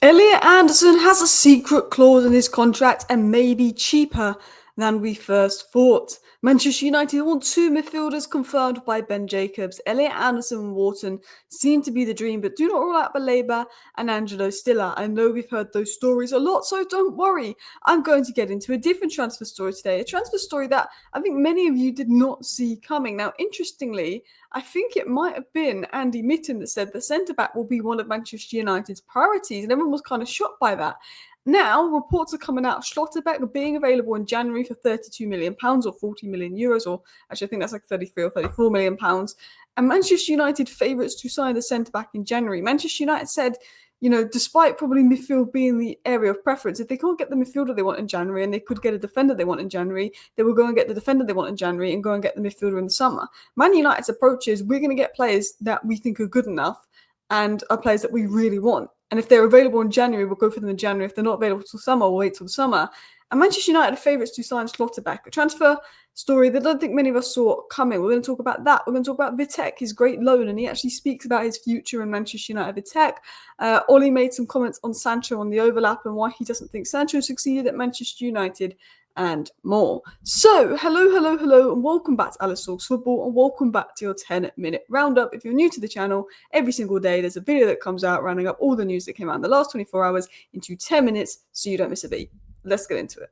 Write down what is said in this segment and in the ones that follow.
Elliot Anderson has a secret clause in his contract and may be cheaper than we first thought. Manchester United want two midfielders confirmed by Ben Jacobs. Elliot Anderson and Wharton seem to be the dream, but do not rule out Baleba and Angelo Stiller. I know we've heard those stories a lot, so don't worry. I'm going to get into a different transfer story today, a transfer story that I think many of you did not see coming. Now, interestingly, I think it might have been Andy Mitten that said the centre-back will be one of Manchester United's priorities, and everyone was kind of shocked by that. Now, reports are coming out of Schlotterbeck being available in January for £32 million or 40 million euros, or actually I think that's like 33 or 34 million pounds. And Manchester United favourites to sign the centre-back in January. Manchester United said, despite probably midfield being the area of preference, if they can't get the midfielder they want in January and they could get a defender they want in January, they will go and get the defender they want in January and go and get the midfielder in the summer. Man United's approach is we're going to get players that we think are good enough and are players that we really want. And if they're available in January, we'll go for them in January. If they're not available till summer, we'll wait till the summer. And Manchester United are favourites to sign Schlotterbeck, a transfer story that I don't think many of us saw coming. We're going to talk about that. We're going to talk about Vitek, his great loan, and he actually speaks about his future in Manchester United. Vitek, Ollie made some comments on Sancho on the overlap and why he doesn't think Sancho succeeded at Manchester United, and more. So, hello, and welcome back to Alice Talks Football, and welcome back to your 10-minute roundup. If you're new to the channel, every single day there's a video that comes out rounding up all the news that came out in the last 24 hours into 10 minutes so you don't miss a beat. Let's get into it.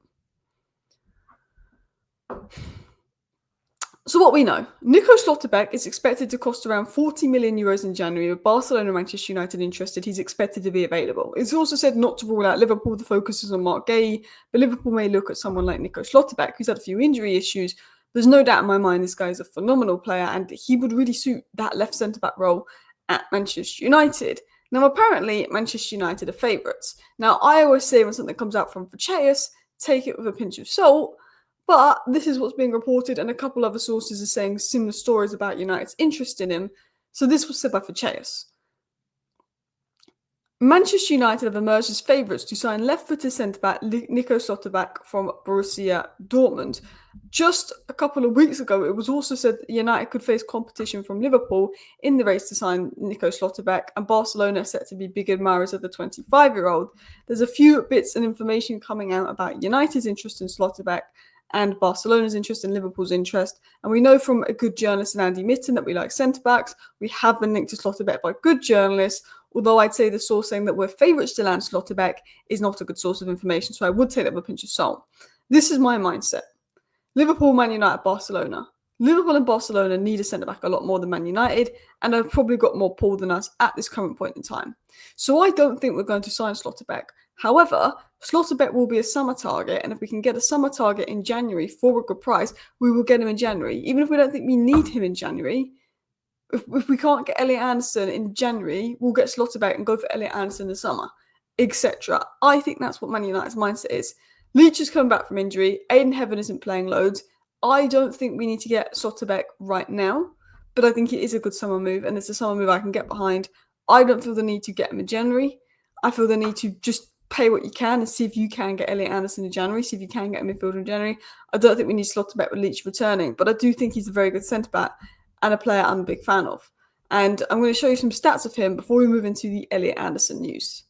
So what we know, Nico Schlotterbeck is expected to cost around 40 million euros in January. With Barcelona and Manchester United interested, he's expected to be available. It's also said not to rule out Liverpool. The focus is on Mark Gay, but Liverpool may look at someone like Nico Schlotterbeck, who's had a few injury issues. There's no doubt in my mind this guy is a phenomenal player, and he would really suit that left centre-back role at Manchester United. Now, apparently, Manchester United are favourites. Now, I always say when something comes out from Vitek, take it with a pinch of salt. But this is what's being reported, and a couple other sources are saying similar stories about United's interest in him. So this was said by Vitek. Manchester United have emerged as favourites to sign left-footed centre-back Nico Schlotterbeck from Borussia Dortmund. Just a couple of weeks ago, it was also said that United could face competition from Liverpool in the race to sign Nico Schlotterbeck, and Barcelona are set to be big admirers of the 25-year-old. There's a few bits and information coming out about United's interest in Schlotterbeck and Barcelona's interest and Liverpool's interest. And we know from a good journalist in Andy Mitten that we like centre-backs. We have been linked to Schlotterbeck by good journalists, although I'd say the source saying that we're favourites to land Schlotterbeck is not a good source of information, so I would take that with a pinch of salt. This is my mindset. Liverpool, Man United, Barcelona. Liverpool and Barcelona need a centre-back a lot more than Man United, and have probably got more pull than us at this current point in time. So I don't think we're going to sign Schlotterbeck. However, Schlotterbeck will be a summer target, and if we can get a summer target in January for a good price, we will get him in January. Even if we don't think we need him in January, if we can't get Elliot Anderson in January, we'll get Schlotterbeck and go for Elliot Anderson in the summer, etc. I think that's what Man United's mindset is. Leach is coming back from injury. Aiden Heaven isn't playing loads. I don't think we need to get Schlotterbeck right now, but I think it is a good summer move, and it's a summer move I can get behind. I don't feel the need to get him in January. I feel the need to just pay what you can and see if you can get Elliot Anderson in January, see if you can get a midfielder in January. I don't think we need Schlotterbeck with Leach returning, but I do think he's a very good centre-back and a player I'm a big fan of. And I'm going to show you some stats of him before we move into the Elliot Anderson news.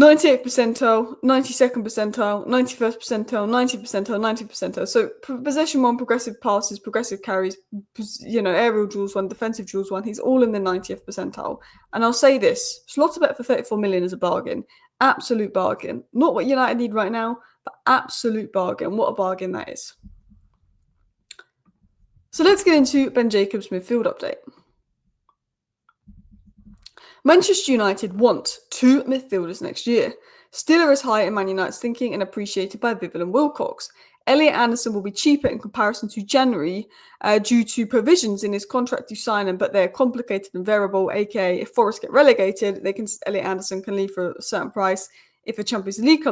98th percentile, 92nd percentile, 91st percentile, 90th percentile, 90th percentile. So possession 1, progressive passes, progressive carries, aerial duels 1, defensive duels 1. He's all in the 90th percentile. And I'll say this, Schlotterbeck for 34 million is a bargain. Absolute bargain. Not what United need right now, but absolute bargain. What a bargain that is. So let's get into Ben Jacobs' midfield update. Manchester United want two midfielders next year. Stiller is high in Man United's thinking and appreciated by Vivel and Wilcox. Elliot Anderson will be cheaper in comparison to January due to provisions in his contract to sign him, but they're complicated and variable, aka if Forest get relegated, Elliot Anderson can leave for a certain price. If a Champions League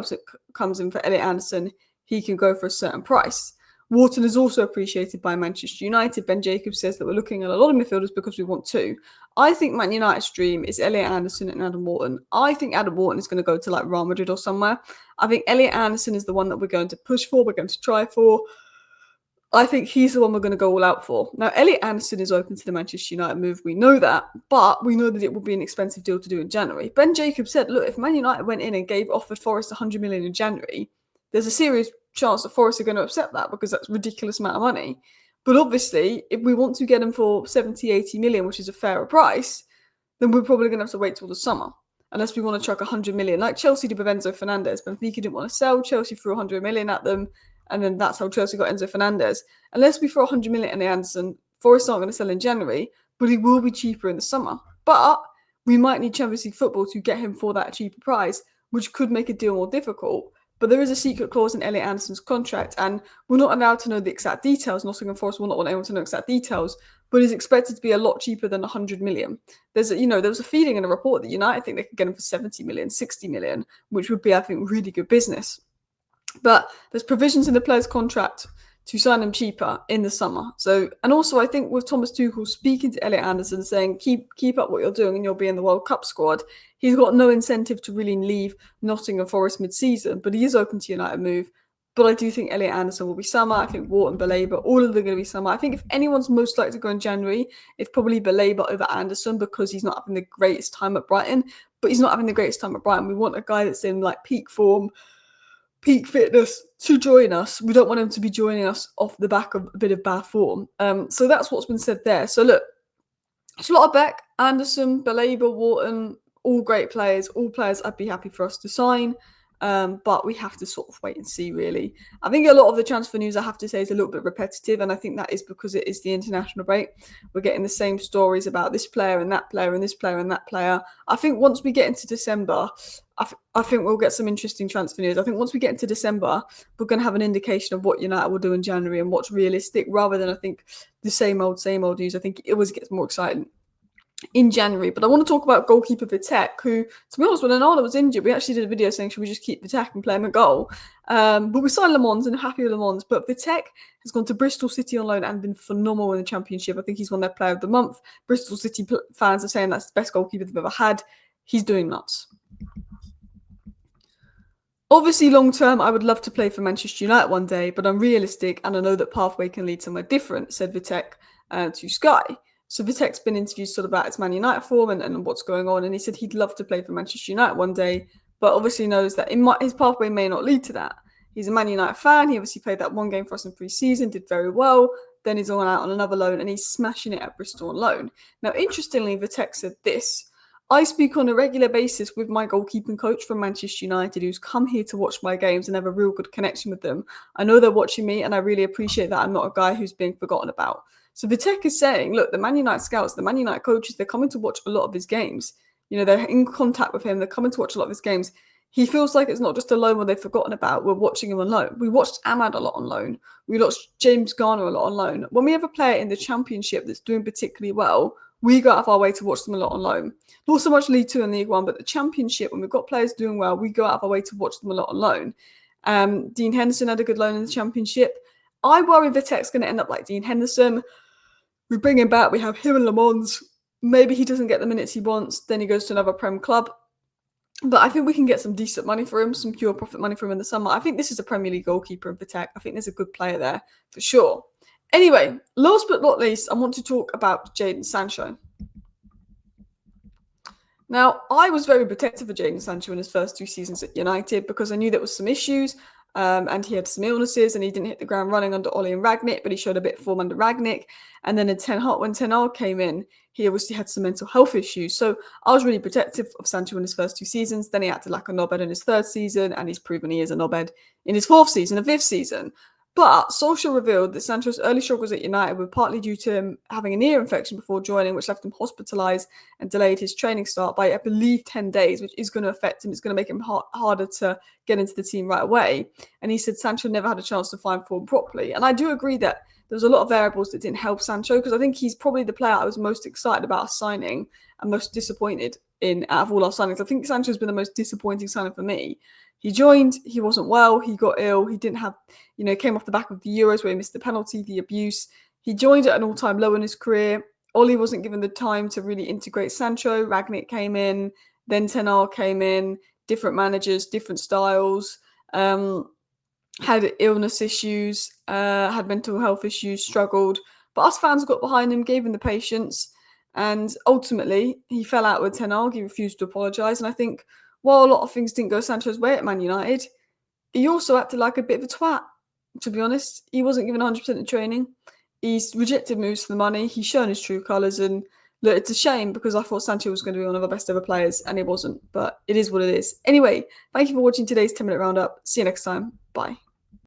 comes in for Elliot Anderson, he can go for a certain price. Wharton is also appreciated by Manchester United. Ben Jacobs says that we're looking at a lot of midfielders because we want two. I think Man United's dream is Elliot Anderson and Adam Wharton. I think Adam Wharton is going to go to like Real Madrid or somewhere. I think Elliot Anderson is the one that we're going to push for, we're going to try for. I think he's the one we're going to go all out for. Now, Elliot Anderson is open to the Manchester United move. We know that, but we know that it will be an expensive deal to do in January. Ben Jacobs said, look, if Man United went in and offered Forest 100 million in January, there's a serious chance that Forest are going to accept that because that's a ridiculous amount of money. But obviously, if we want to get him for 70, 80 million, which is a fairer price, then we're probably going to have to wait till the summer. Unless we want to chuck 100 million, like Chelsea did with Enzo Fernandez. Benfica didn't want to sell. Chelsea threw 100 million at them. And then that's how Chelsea got Enzo Fernandez. Unless we throw 100 million at Anderson, Forest aren't going to sell in January, but he will be cheaper in the summer. But we might need Champions League football to get him for that cheaper price, which could make a deal more difficult. But there is a secret clause in Elliot Anderson's contract, and we're not allowed to know the exact details. Nottingham Forest will not want anyone to know exact details, but he's expected to be a lot cheaper than 100 million. There was a feeling in a report that United think they could get him for 70 million, 60 million, which would be, I think, really good business. But there's provisions in the player's contract to sign him cheaper in the summer. So, and also I think with Thomas Tuchel speaking to Elliot Anderson saying, keep up what you're doing and you'll be in the World Cup squad, he's got no incentive to really leave Nottingham Forest mid-season, but he is open to United move. But I do think Elliot Anderson will be summer. I think Wharton, Baleba, all of them are going to be summer. I think if anyone's most likely to go in January, it's probably Baleba over Anderson because he's not having the greatest time at Brighton. But he's not having the greatest time at Brighton. We want a guy that's in like peak form, peak fitness to join us. We don't want him to be joining us off the back of a bit of bad form. So that's what's been said there. So look, Schlotterbeck, Anderson, Baleba, Wharton, all great players, all players I'd be happy for us to sign. But we have to sort of wait and see, really. I think a lot of the transfer news, I have to say, is a little bit repetitive, and I think that is because it is the international break. We're getting the same stories about this player and that player and this player and that player. I think once we get into December, I think we'll get some interesting transfer news. I think once we get into December, we're going to have an indication of what United will do in January and what's realistic, rather than, I think, the same old news. I think it always gets more exciting in January. But I want to talk about goalkeeper Vitek, who, to be honest, when Onana was injured, we actually did a video saying, should we just keep Vitek and play him at goal? But we signed Le Mans and happy with Le Mans. But Vitek has gone to Bristol City on loan and been phenomenal in the Championship. I think he's won their Player of the Month. Bristol City fans are saying that's the best goalkeeper they've ever had. He's doing nuts. Obviously, long term, I would love to play for Manchester United one day, but I'm realistic and I know that pathway can lead somewhere different, said Vitek to Sky. So Vitek's been interviewed sort of about his Man United form and what's going on, and he said he'd love to play for Manchester United one day, but obviously knows that his pathway may not lead to that. He's a Man United fan. He obviously played that one game for us in pre-season, did very well. Then he's gone out on another loan, and he's smashing it at Bristol on loan. Now, interestingly, Vitek said this: I speak on a regular basis with my goalkeeping coach from Manchester United, who's come here to watch my games and have a real good connection with them. I know they're watching me, and I really appreciate that I'm not a guy who's being forgotten about. So Vitek is saying, look, the Man United scouts, the Man United coaches, they're coming to watch a lot of his games. You know, they're in contact with him. They're coming to watch a lot of his games. He feels like it's not just a loan where they've forgotten about. We're watching him on loan. We watched Ahmad a lot on loan. We watched James Garner a lot on loan. When we have a player in the Championship that's doing particularly well, we go out of our way to watch them a lot on loan. Not so much League 2 and League 1, but the Championship, when we've got players doing well, we go out of our way to watch them a lot on loan. Dean Henderson had a good loan in the Championship. I worry Vitek's going to end up like Dean Henderson. We bring him back, we have him and Le Mans. Maybe he doesn't get the minutes he wants, then he goes to another Prem club. But I think we can get some decent money for him, some pure profit money for him in the summer. I think this is a Premier League goalkeeper in Vitek. I think there's a good player there, for sure. Anyway, last but not least, I want to talk about Jadon Sancho. Now, I was very protective of Jadon Sancho in his first 2 seasons at United because I knew there was some issues. And he had some illnesses and he didn't hit the ground running under Ollie and Ragnick, but he showed a bit of form under Ragnick. And then when Ten Hag came in, he obviously had some mental health issues. So I was really protective of Sancho in his first 2 seasons. Then he acted like a knobhead in his 3rd season, and he's proven he is a knobhead in his 4th season and 5th season. But Solskjaer revealed that Sancho's early struggles at United were partly due to him having an ear infection before joining, which left him hospitalised and delayed his training start by, I believe, 10 days, which is going to affect him. It's going to make him harder to get into the team right away. And he said Sancho never had a chance to find form properly. And I do agree that there was a lot of variables that didn't help Sancho, because I think he's probably the player I was most excited about signing and most disappointed in out of all our signings. I think Sancho's been the most disappointing signing for me. He joined, he wasn't well, he got ill, he didn't have, came off the back of the Euros where he missed the penalty, the abuse. He joined at an all-time low in his career. Ollie wasn't given the time to really integrate Sancho. Ragnick came in, then Ten Hag came in, different managers, different styles. had illness issues, had mental health issues, struggled. But us fans got behind him, gave him the patience, and ultimately he fell out with Ten Hag. He refused to apologise. And I think while a lot of things didn't go Sancho's way at Man United, he also acted like a bit of a twat, to be honest. He wasn't given 100% of training. He's rejected moves for the money. He's shown his true colours. And look, it's a shame because I thought Sancho was going to be one of our best ever players, and he wasn't. But it is what it is. Anyway, thank you for watching today's 10-minute roundup. See you next time. Bye.